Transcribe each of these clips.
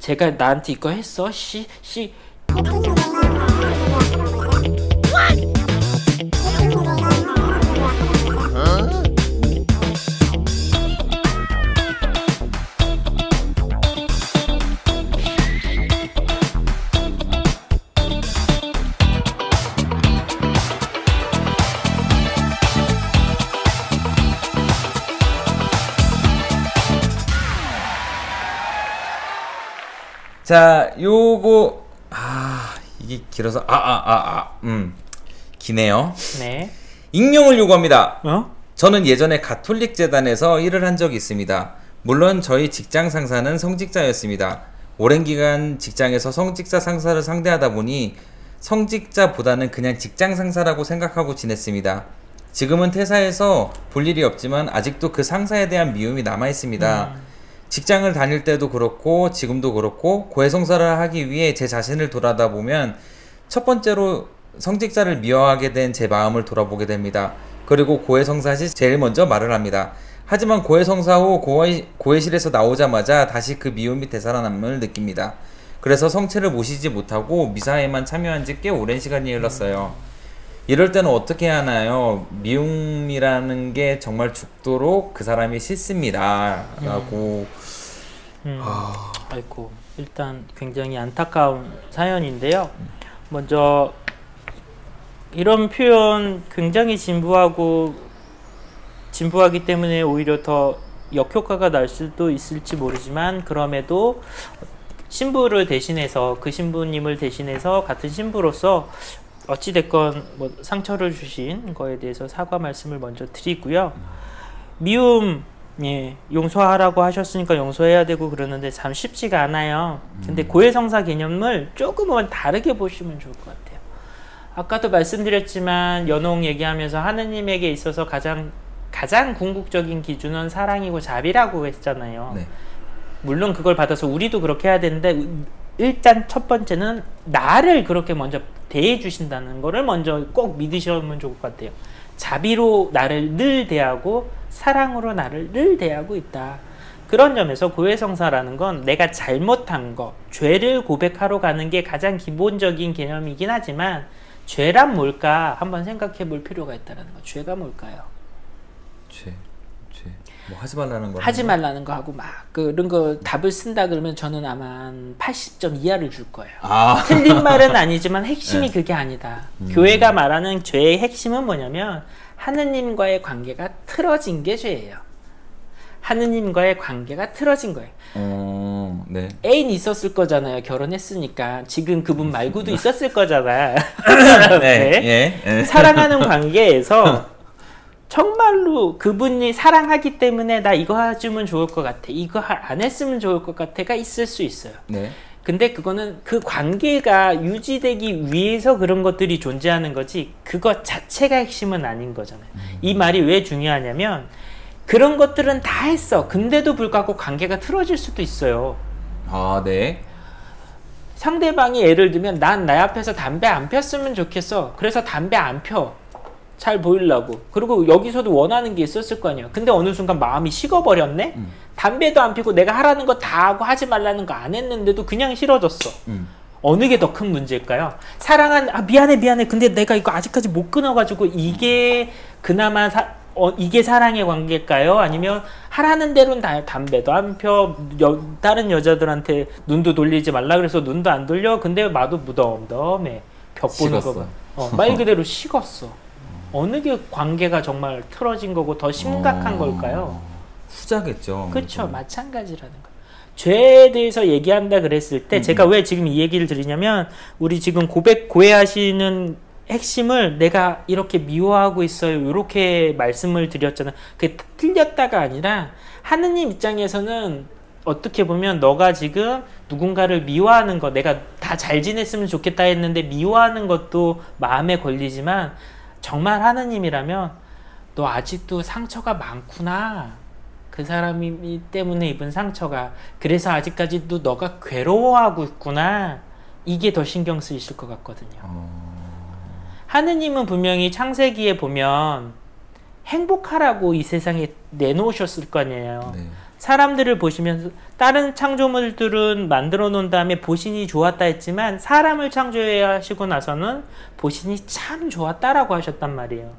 제가 나한테 이거 했어? 씨. 자, 요거 이게 길어서 기네요. 네. 익명을 요구합니다. 어? 저는 예전에 가톨릭 재단에서 일을 한 적이 있습니다. 물론 저희 직장 상사는 성직자였습니다. 오랜 기간 직장에서 성직자 상사를 상대하다 보니 성직자보다는 그냥 직장 상사라고 생각하고 지냈습니다. 지금은 퇴사해서 볼 일이 없지만 아직도 그 상사에 대한 미움이 남아 있습니다. 직장을 다닐 때도 그렇고 지금도 그렇고 고해성사를 하기 위해 제 자신을 돌아다보면 첫 번째로 성직자를 미워하게 된 제 마음을 돌아보게 됩니다. 그리고 고해성사 시 제일 먼저 말을 합니다. 하지만 고해성사 후 고해실에서 나오자마자 다시 그 미움이 되살아남을 느낍니다. 그래서 성체를 모시지 못하고 미사에만 참여한 지 꽤 오랜 시간이 흘렀어요. 이럴 때는 어떻게 하나요? 미움이라는 게 정말 죽도록 그 사람이 싫습니다. 라고. 아이고, 일단 굉장히 안타까운 사연인데요. 먼저 이런 표현 굉장히 진부하기 때문에 오히려 더 역효과가 날 수도 있을지 모르지만, 그럼에도 신부를 대신해서, 그 신부님을 대신해서 같은 신부로서 어찌됐건 뭐 상처를 주신 거에 대해서 사과 말씀을 먼저 드리고요. 미움, 용서하라고 하셨으니까 용서해야 되고 그러는데 참 쉽지가 않아요. 근데 고해성사 개념을 조금은 다르게 보시면 좋을 것 같아요. 아까도 말씀드렸지만 연홍 얘기하면서 하느님에게 있어서 가장 궁극적인 기준은 사랑이고 자비라고 했잖아요. 네. 물론 그걸 받아서 우리도 그렇게 해야 되는데, 일단 첫 번째는 나를 그렇게 먼저 대해 주신다는 거를 먼저 꼭 믿으시면 좋을 것 같아요. 자비로 나를 늘 대하고 사랑으로 나를 늘 대하고 있다. 그런 점에서 고해성사라는 건 내가 잘못한 거, 죄를 고백하러 가는 게 가장 기본적인 개념이긴 하지만, 죄란 뭘까 한번 생각해 볼 필요가 있다는 거. 죄가 뭘까요? 죄. 뭐 하지 말라는 거. 하지 말라는 거 하고 막 그런 거 답을 쓴다 그러면 저는 아마 한 80점 이하를 줄 거예요. 틀린 말은 아니지만 핵심이 네. 그게 아니다. 교회가 말하는 죄의 핵심은 뭐냐면 하느님과의 관계가 틀어진 게 죄예요. 하느님과의 관계가 틀어진 거예요. 네. 애인 있었을 거잖아요. 결혼했으니까. 지금 그분 말고도 있었을 거잖아. 네. 예. 사랑하는 관계에서 정말로 그분이 사랑하기 때문에 나 이거 해주면 좋을 것 같아, 이거 안 했으면 좋을 것 같아가 있을 수 있어요. 네. 근데 그거는 그 관계가 유지되기 위해서 그런 것들이 존재하는 거지 그것 자체가 핵심은 아닌 거잖아요. 이 말이 왜 중요하냐면 그런 것들은 다 했어. 근데도 불구하고 관계가 틀어질 수도 있어요. 네. 상대방이 예를 들면 난 내 앞에서 담배 안 폈으면 좋겠어. 그래서 담배 안 펴. 잘 보이려고. 그리고 여기서도 원하는 게 있었을 거 아니에요. 근데 어느 순간 마음이 식어버렸네? 담배도 안 피고 내가 하라는 거 다 하고 하지 말라는 거 안 했는데도 그냥 싫어졌어. 어느 게 더 큰 문제일까요? 미안해. 근데 내가 이거 아직까지 못 끊어가지고 이게 그나마 이게 사랑의 관계일까요? 아니면 하라는 대로는 다 담배도 안 펴, 다른 여자들한테 눈도 돌리지 말라 그래서 눈도 안 돌려. 근데 마도 무덤덤해. 벽 보는 거 봐. 말 그대로 식었어. 어느 게 관계가 정말 틀어진 거고 더 심각한 걸까요? 후자겠죠. 그렇죠. 마찬가지라는 거. 죄에 대해서 얘기한다 그랬을 때 제가 왜 지금 이 얘기를 드리냐면 우리 지금 고해하시는 핵심을 내가 이렇게 미워하고 있어요. 이렇게 말씀을 드렸잖아요. 그게 틀렸다가 아니라 하느님 입장에서는 어떻게 보면 너가 지금 누군가를 미워하는 거, 내가 다 잘 지냈으면 좋겠다 했는데 미워하는 것도 마음에 걸리지만 정말 하느님이라면 너 아직도 상처가 많구나. 그 사람이 때문에 입은 상처가. 그래서 아직까지도 너가 괴로워하고 있구나. 이게 더 신경 쓰이실 것 같거든요. 하느님은 분명히 창세기에 보면 행복하라고 이 세상에 내놓으셨을 거 아니에요. 네. 사람들을 보시면서 다른 창조물들은 만들어 놓은 다음에 보신이 좋았다 했지만 사람을 창조하시고 나서는 보신이 참 좋았다라고 하셨단 말이에요.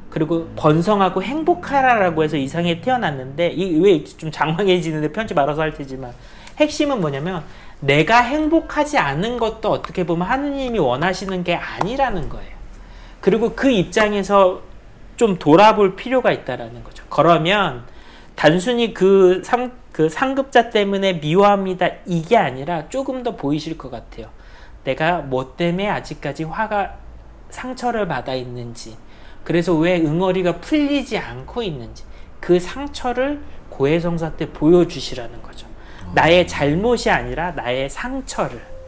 그리고 번성하고 행복하라라고 해서 이상에 태어났는데 이 왜 좀 장황해지는데 편집 알아서 할 테지만 핵심은 뭐냐면 내가 행복하지 않은 것도 어떻게 보면 하느님이 원하시는 게 아니라는 거예요. 그리고 그 입장에서 좀 돌아볼 필요가 있다라는 거죠. 그러면 단순히 그 상급자 때문에 미워합니다 이게 아니라 조금 더 보이실 것 같아요. 내가 뭐 때문에 아직까지 상처를 받아 있는지, 그래서 왜 응어리가 풀리지 않고 있는지 그 상처를 고해성사 때 보여주시라는 거죠. 나의 잘못이 아니라 나의 상처를.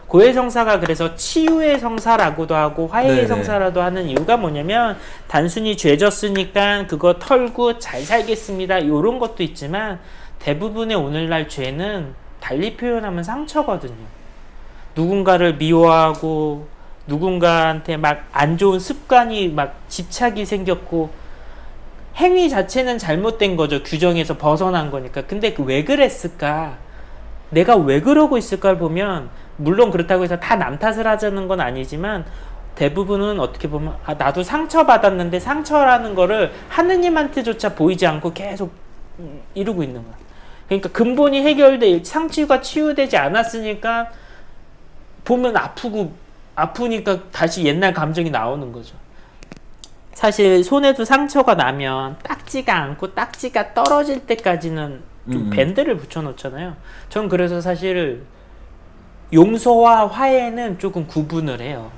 고해성사가 그래서 치유의 성사라고도 하고 화해의 네네. 성사라도 하는 이유가 뭐냐면 단순히 죄 졌으니까 그거 털고 잘 살겠습니다 이런 것도 있지만 대부분의 오늘날 죄는 달리 표현하면 상처거든요. 누군가를 미워하고 누군가한테 막 안 좋은 습관이 막 집착이 생겼고 행위 자체는 잘못된 거죠. 규정에서 벗어난 거니까. 근데 왜 그랬을까? 내가 왜 그러고 있을까를 보면 물론 그렇다고 해서 다 남 탓을 하자는 건 아니지만 대부분은 어떻게 보면 나도 상처받았는데 상처라는 거를 하느님한테조차 보이지 않고 계속 이루고 있는 거야. 그러니까 근본이 상처가 치유되지 않았으니까 보면 아프니까 다시 옛날 감정이 나오는 거죠. 사실 손에도 상처가 나면 닦지가 않고 딱지가 떨어질 때까지는 좀 밴드를 붙여놓잖아요. 전 그래서 사실 용서와 화해는 조금 구분을 해요.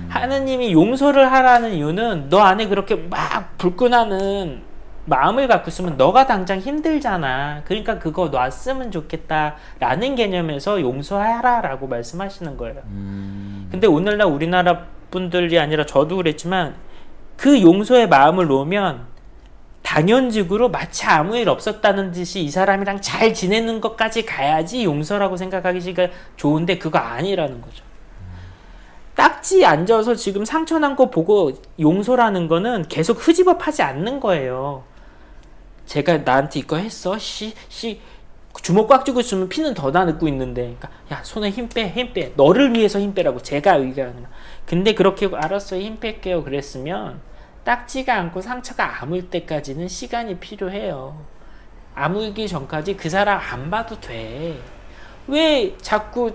하느님이 용서를 하라는 이유는 너 안에 그렇게 막 불끈하는 마음을 갖고 있으면 너가 당장 힘들잖아. 그러니까 그거 놨으면 좋겠다라는 개념에서 용서하라라고 말씀하시는 거예요. 근데 오늘날 우리나라 분들이 아니라 저도 그랬지만 그 용서의 마음을 놓으면 당연직으로 마치 아무 일 없었다는 듯이 이 사람이랑 잘 지내는 것까지 가야지 용서라고 생각하기가 좋은데 그거 아니라는 거죠. 딱지 앉아서 지금 상처 난 거 보고 용서라는 거는 계속 흐지법하지 않는 거예요. 제가 나한테 이거 했어? 주먹 꽉 쥐고 있으면 피는 더 나고 있는데, 그러니까 야 손에 힘 빼. 너를 위해서 힘 빼라고 제가 의견하는 거야. 근데 그렇게 알았어요 힘 뺄게요 그랬으면 닦지가 않고 상처가 아물 때까지는 시간이 필요해요. 아물기 전까지 그 사람 안 봐도 돼. 왜 자꾸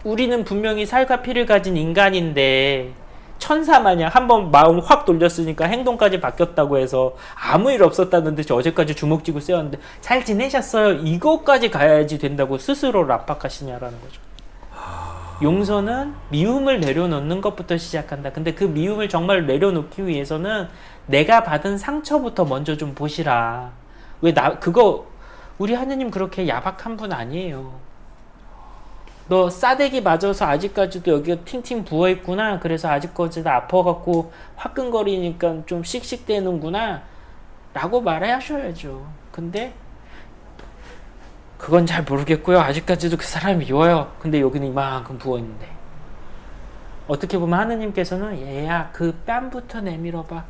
우리는 분명히 살과 피를 가진 인간인데 천사마냥 한번 마음 확 돌렸으니까 행동까지 바뀌었다고 해서 아무 일 없었다는 듯이 어제까지 주먹 쥐고 세웠는데 잘 지내셨어요 이거까지 가야지 된다고 스스로를 압박하시냐라는 거죠. 용서는 미움을 내려놓는 것부터 시작한다. 근데 그 미움을 정말 내려놓기 위해서는 내가 받은 상처부터 먼저 좀 보시라. 우리 하느님 그렇게 야박한 분 아니에요. 너 싸대기 맞아서 아직까지도 여기가 팅팅 부어있구나. 그래서 아직까지도 아파갖고 화끈거리니까 좀 씩씩대는구나 라고 말하셔야죠. 근데 그건 잘 모르겠고요. 아직까지도 그 사람이 미워요. 근데 여기는 이만큼 부어있는데 어떻게 보면 하느님께서는 얘야 그 뺨부터 내밀어봐.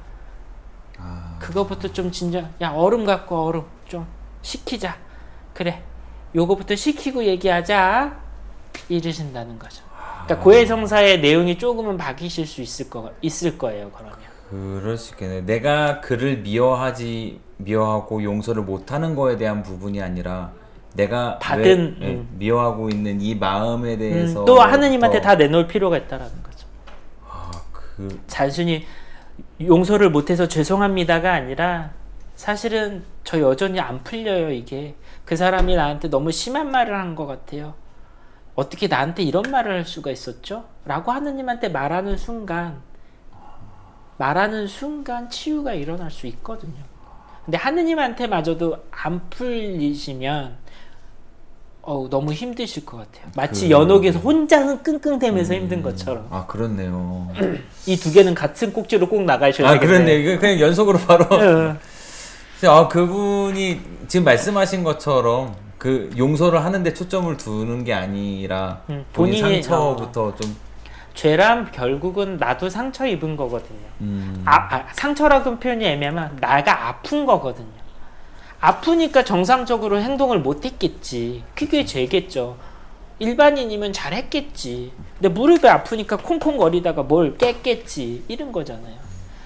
그거부터 좀 야 얼음 갖고 얼음 좀 식히자. 그래 요거부터 식히고 얘기하자 이러신다는 거죠. 그러니까 고해성사의 내용이 조금은 바뀌실 수 있을 거예요. 그러면 그럴 수 있겠네. 내가 그를 미워하고 용서를 못하는 거에 대한 부분이 아니라 내가 받은 미워하고 있는 이 마음에 대해서 또 하느님한테 다 내놓을 필요가 있다라는 거죠. 단순히 용서를 못해서 죄송합니다가 아니라 사실은 저 여전히 안 풀려요. 이게 그 사람이 나한테 너무 심한 말을 한 것 같아요. 어떻게 나한테 이런 말을 할 수가 있었죠? 라고 하느님한테 말하는 순간 치유가 일어날 수 있거든요. 근데 하느님한테 마저도 안 풀리시면 너무 힘드실 것 같아요. 마치 연옥에서 혼자 끙끙대면서 힘든 것처럼. 아 그렇네요. 이 두 개는 같은 꼭지로 꼭 나가셔야 되겠네요. 그렇네. 이거 그냥 연속으로 바로. 그분이 지금 말씀하신 것처럼 그 용서를 하는데 초점을 두는 게 아니라 본인 상처부터 좀. 죄란 결국은 나도 상처 입은 거거든요. 상처라고 표현이 애매하면 나가 아픈 거거든요. 아프니까 정상적으로 행동을 못 했겠지. 그게 죄겠죠. 일반인이면 잘했겠지. 근데 무릎이 아프니까 콩콩거리다가 뭘 깼겠지. 이런 거잖아요.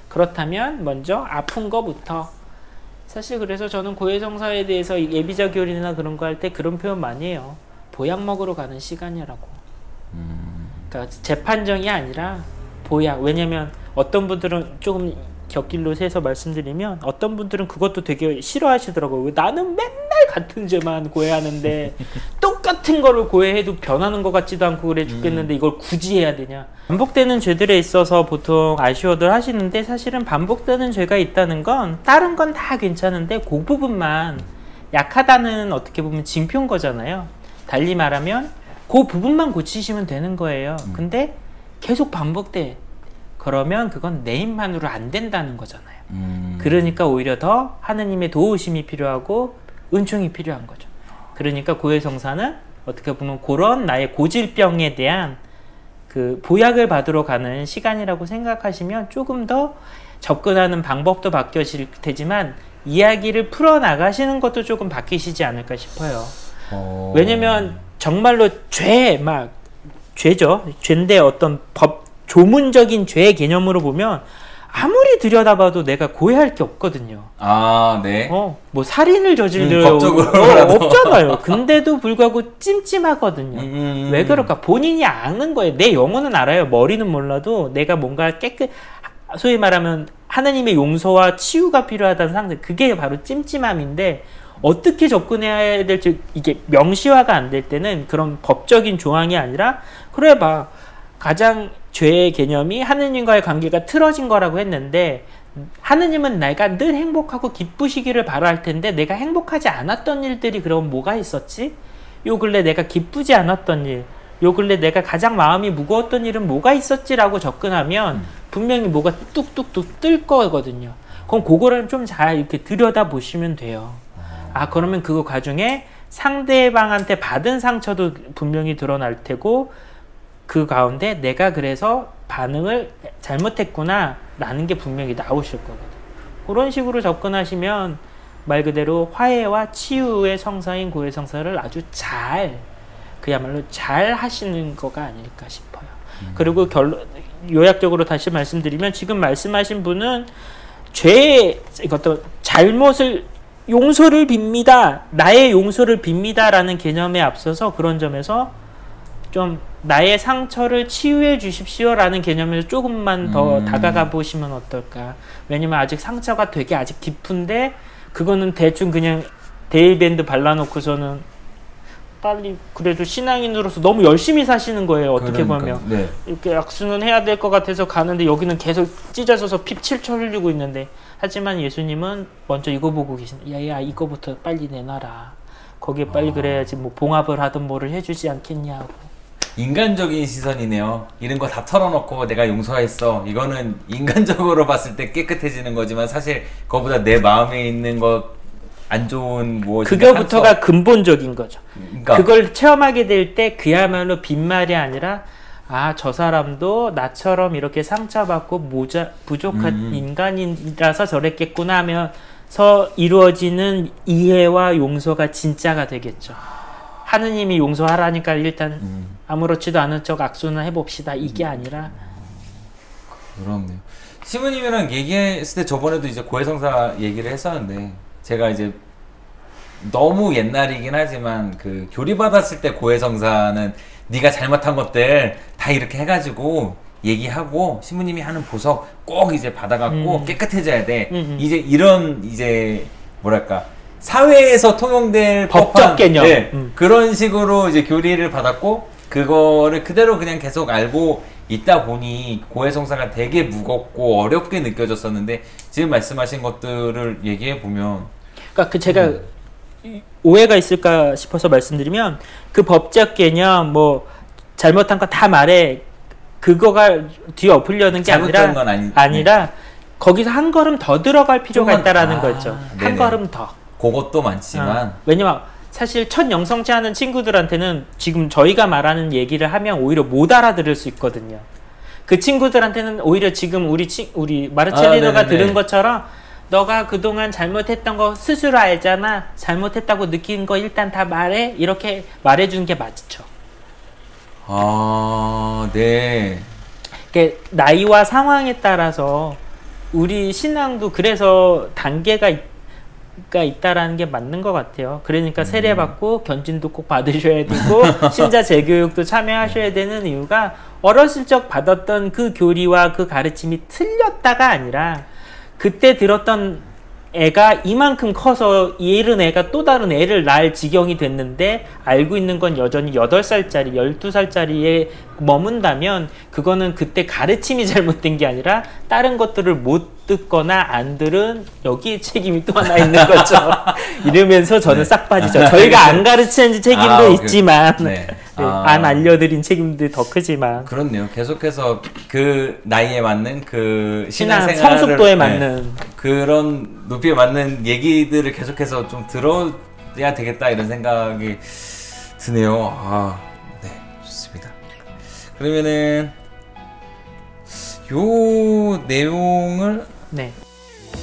그렇다면 먼저 아픈 거부터. 사실 그래서 저는 고해성사에 대해서 예비자 교리나 그런 거 할 때 그런 표현 많이 해요. 보약 먹으러 가는 시간이라고. 그러니까 재판정이 아니라 보약. 왜냐면 어떤 분들은 조금 곁길로 세서 말씀드리면 어떤 분들은 그것도 되게 싫어하시더라고요. 왜 나는 맨날 같은 죄만 고해하는데 똑같은 거를 고해해도 변하는 것 같지도 않고 그래 죽겠는데 이걸 굳이 해야 되냐. 반복되는 죄들에 있어서 보통 아쉬워들 하시는데 사실은 반복되는 죄가 있다는 건 다른 건 다 괜찮은데 그 부분만 약하다는 어떻게 보면 징표인 거잖아요. 달리 말하면 그 부분만 고치시면 되는 거예요. 근데 계속 반복돼. 그러면 그건 내 힘만으로 안 된다는 거잖아요. 그러니까 오히려 더 하느님의 도우심이 필요하고 은총이 필요한 거죠. 그러니까 고해성사는 어떻게 보면 그런 나의 고질병에 대한 그 보약을 받으러 가는 시간이라고 생각하시면 조금 더 접근하는 방법도 바뀌어질 테지만 이야기를 풀어나가시는 것도 조금 바뀌시지 않을까 싶어요. 왜냐면 정말로 죄죠. 죄인데 어떤 조문적인 죄의 개념으로 보면 아무리 들여다봐도 내가 고해할 게 없거든요. 아, 네. 뭐 살인을 저질러 법적으로 없잖아요. 근데도 불구하고 찜찜하거든요. 왜 그럴까? 본인이 아는 거예요. 내 영혼은 알아요. 머리는 몰라도 내가 뭔가 소위 말하면 하느님의 용서와 치유가 필요하다는 상태. 그게 바로 찜찜함인데 어떻게 접근해야 될지 이게 명시화가 안 될 때는 그런 법적인 조항이 아니라 그래 봐. 가장 죄의 개념이 하느님과의 관계가 틀어진 거라고 했는데 하느님은 내가 늘 행복하고 기쁘시기를 바랄 텐데 내가 행복하지 않았던 일들이 그럼 뭐가 있었지? 요 근래 내가 기쁘지 않았던 일, 요 근래 내가 가장 마음이 무거웠던 일은 뭐가 있었지라고 접근하면 분명히 뭐가 뚝뚝뚝 뜰 거거든요. 그럼 그거를 좀 잘 이렇게 들여다 보시면 돼요. 아 그러면 그 과정에 상대방한테 받은 상처도 분명히 드러날 테고 그 가운데 내가 그래서 반응을 잘못했구나 라는 게 분명히 나오실 거거든요. 그런 식으로 접근하시면 말 그대로 화해와 치유의 성사인 고해성사를 아주 그야말로 잘 하시는 거가 아닐까 싶어요. 그리고 요약적으로 다시 말씀드리면 지금 말씀하신 분은 어떤 잘못을 용서를 빕니다. 나의 용서를 빕니다 라는 개념에 앞서서 그런 점에서 좀 나의 상처를 치유해 주십시오 라는 개념에서 조금만 더 다가가 보시면 어떨까. 왜냐면 아직 상처가 되게 아직 깊은데 그거는 대충 그냥 데일밴드 발라놓고서는 빨리 그래도 신앙인으로서 너무 열심히 사시는 거예요. 어떻게 보면 네. 이렇게 약수는 해야 될 것 같아서 가는데 여기는 계속 찢어져서 피 칠철 흘리고 있는데 하지만 예수님은 먼저 이거 보고 계신 야야 이거부터 빨리 내놔라. 거기에 빨리 그래야지 뭐 봉합을 하든 뭐를 해주지 않겠냐고. 인간적인 시선이네요. 이런 거 다 털어놓고 내가 용서했어. 이거는 인간적으로 봤을 때 깨끗해지는 거지만 사실 그거보다 내 마음에 있는 거 안 좋은 무엇인가 그거부터가 근본적인 거죠. 그러니까 그걸 체험하게 될 때 그야말로 빈말이 아니라 아, 저 사람도 나처럼 이렇게 상처받고 부족한 인간이라서 저랬겠구나 하면서 이루어지는 이해와 용서가 진짜가 되겠죠. 하느님이 용서하라니까 일단 아무렇지도 않은 척 악수나 해봅시다. 이게 아니라. 그렇네요. 시부님이랑 얘기했을 때 저번에도 이제 고해성사 얘기를 했었는데 제가 이제 너무 옛날이긴 하지만 그 교리 받았을 때 고해성사는 네가 잘못한 것들 다 이렇게 해가지고 얘기하고 신부님이 하는 보석 꼭 이제 받아갖고 깨끗해져야 돼. 이제 이런 이제 뭐랄까 사회에서 통용될 법적 개념 그런 식으로 이제 교리를 받았고 그거를 그대로 그냥 계속 알고 있다 보니 고해성사가 되게 무겁고 어렵게 느껴졌었는데 지금 말씀하신 것들을 얘기해 보면 그러니까 제가 오해가 있을까 싶어서 말씀드리면 그 법적 개념 뭐 잘못한 거 다 말해 그거가 뒤에 엎으려는 게 아니라 거기서 한 걸음 더 들어갈 필요가 있다라는 거죠. 한 걸음 더. 그것도 많지만 왜냐면 사실 첫 영성체 하는 친구들한테는 지금 저희가 말하는 얘기를 하면 오히려 못 알아들을 수 있거든요. 그 친구들한테는 오히려 지금 우리 마르첼리노가 들은 것처럼 너가 그동안 잘못했던 거 스스로 알잖아. 잘못했다고 느낀 거 일단 다 말해. 이렇게 말해주는 게 맞죠. 아, 네. 나이와 상황에 따라서 우리 신앙도 그래서 단계가 있다라는 게 맞는 것 같아요. 그러니까 세례받고 견진도 꼭 받으셔야 되고 신자 재교육도 참여하셔야 되는 이유가 어렸을 적 받았던 그 교리와 그 가르침이 틀렸다가 아니라 그때 들었던 애가 이만큼 커서 이른 애가 또 다른 애를 낳을 지경이 됐는데 알고 있는 건 여전히 8살짜리, 12살짜리에 머문다면 그거는 그때 가르침이 잘못된 게 아니라 다른 것들을 못 듣거나 안 들은 여기에 책임이 또 하나 있는 거죠. 이러면서 저는 싹 빠지죠. 저희가 안 가르치는 책임도 있지만 안 알려드린 책임도 더 크지만 그렇네요. 계속해서 그 나이에 맞는 그 신앙 신앙생활을 성숙도에 맞는 그런 높이에 맞는 얘기들을 계속해서 좀 들어야 되겠다 이런 생각이 드네요. 아, 네, 좋습니다. 그러면은 요 내용을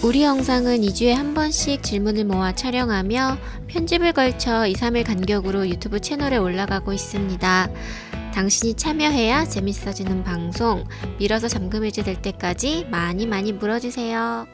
우리 영상은 2주에 한 번씩 질문을 모아 촬영하며 편집을 걸쳐 2, 3일 간격으로 유튜브 채널에 올라가고 있습니다. 당신이 참여해야 재밌어지는 방송, 밀어서 잠금 해제될 때까지 많이 물어주세요.